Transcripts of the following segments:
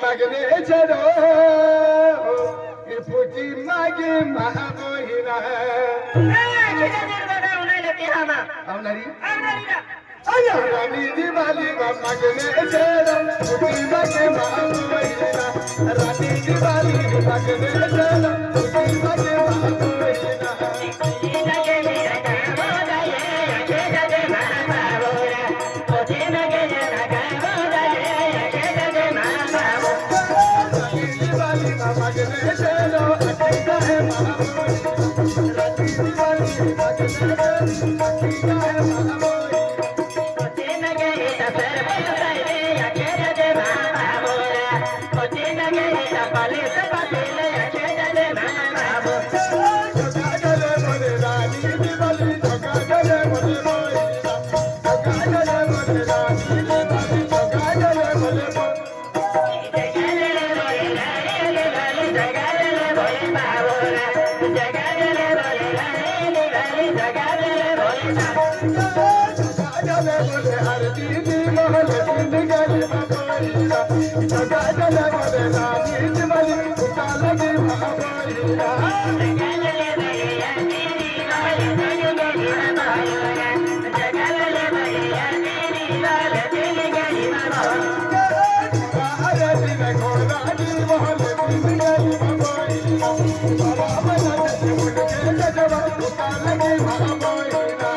Magane chado, iputi magi mahamohina. kita nirvana unai lati hama. Aunari? Aunari na. Aya rani diwali magane chado, iputi magi mahamohina. Rani diwali magane chado, iputi magi mahamohina. Kita kemi raka boda ye, kita de mahabora. Oti nage raka boda ye, kita de mahabora. Rani diwali magane chado, akita hai mahamohina. Rani diwali magane chado, akita hai mahamohina. Oti nage tapar boda ye, kita de mahabora. Oti nage tapale tapale, kita de mahabora. Jagale mone rani diwali, jagale mone moina, jagale mone rani diwali, jagale mone moina. Jagale mone arti di mahal zindagi mamoina, jagale mone rani diwali, utalagi mamoina. Arati ne khona di mahal zindagi mamoina, baramana de mujhe jagwa utalagi mamoina.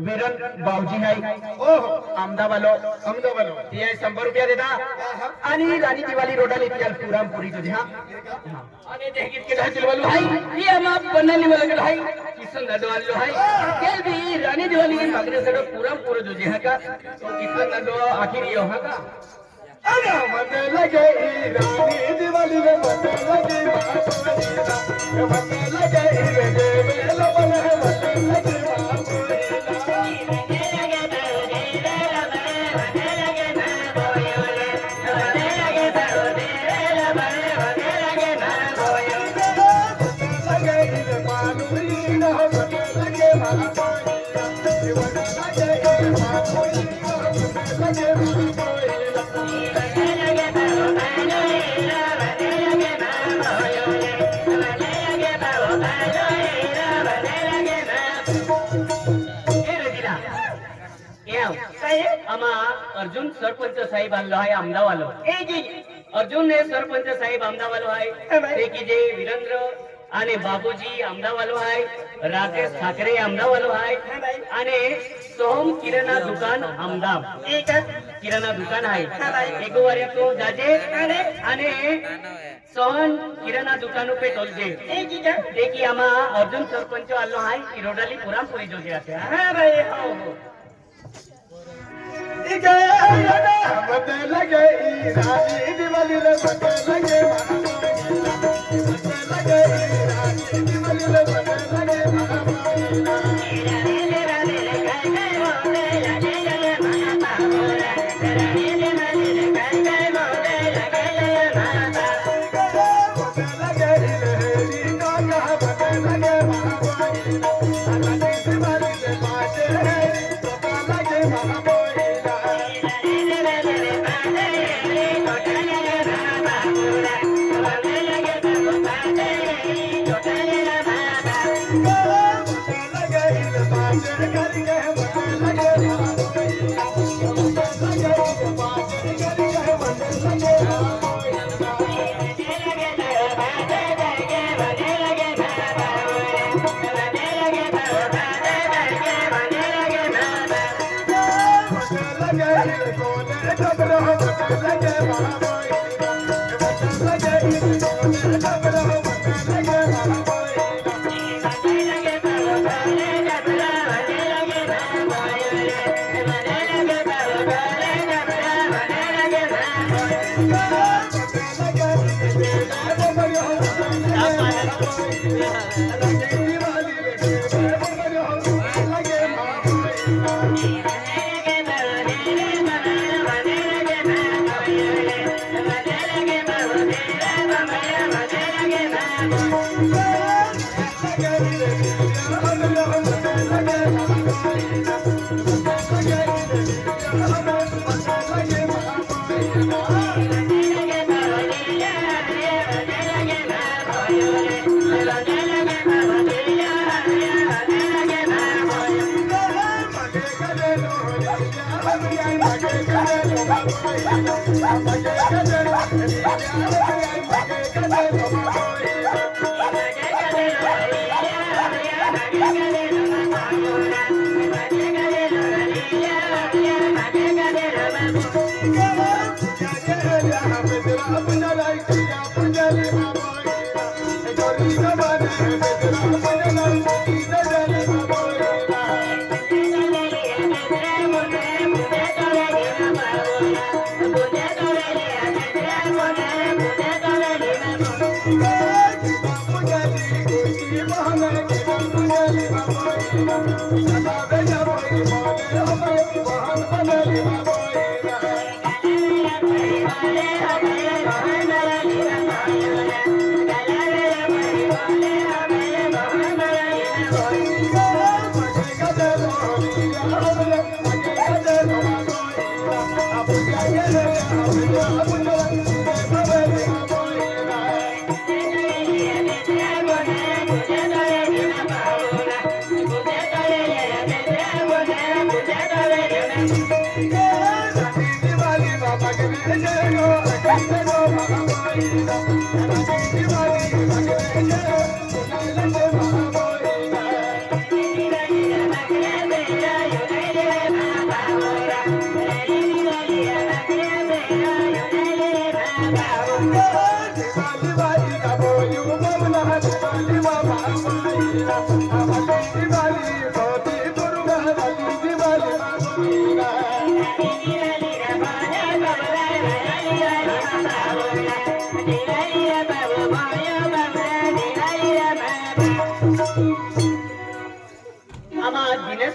विरन बावजी हाय अहमदाबालो ते 100 रुपया देता आणि राणी दिवाळी रोडाला येते पुरामपुरी तुझे हा आणि ते किती घातील वालो हाय ये माप बनली वाला हाय किसन नडवालो हाय केल भी राणी दिवाळी मागणे सडो पुरामपुर तुझे हा का तो किसन नडो आखिर यो हा का अरे मने लगे रानी दिवाली में मने लगे मने लगे वेलो बने मने लगे Bye. बाई आम्हा अर्जुन सरपंच साहेब आलो आहे अहमदाबाद ए जी अर्जुन ने सरपंच साहेब अहमदाबाद आहे ते की जे वीरेंद्र आणि बाबूजी अहमदाबाद आहे राकेश ठाकरे अहमदाबाद आहे आणि सोहम किराणा दुकान अहमदाबाद एक किराणा दुकान आहे एक वारी तो जाजे आणि सोहन किराणा दुकान पे टोलजे ए जी ते की आम्हा अर्जुन सरपंच आलो आहे की रोडाली पुरामपुरी जोजे असे हा बाई हो हो बते लगे रानी दिवाली रे बते लगे बते लगे रानी दिवाली रे बते लगे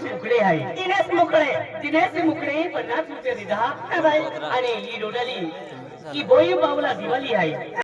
दिनेश मुकळे दिनेश मुकडे 50 रुपये दिधा बाई आणि ही रोडाली की बोई बावला दिवाळी आहे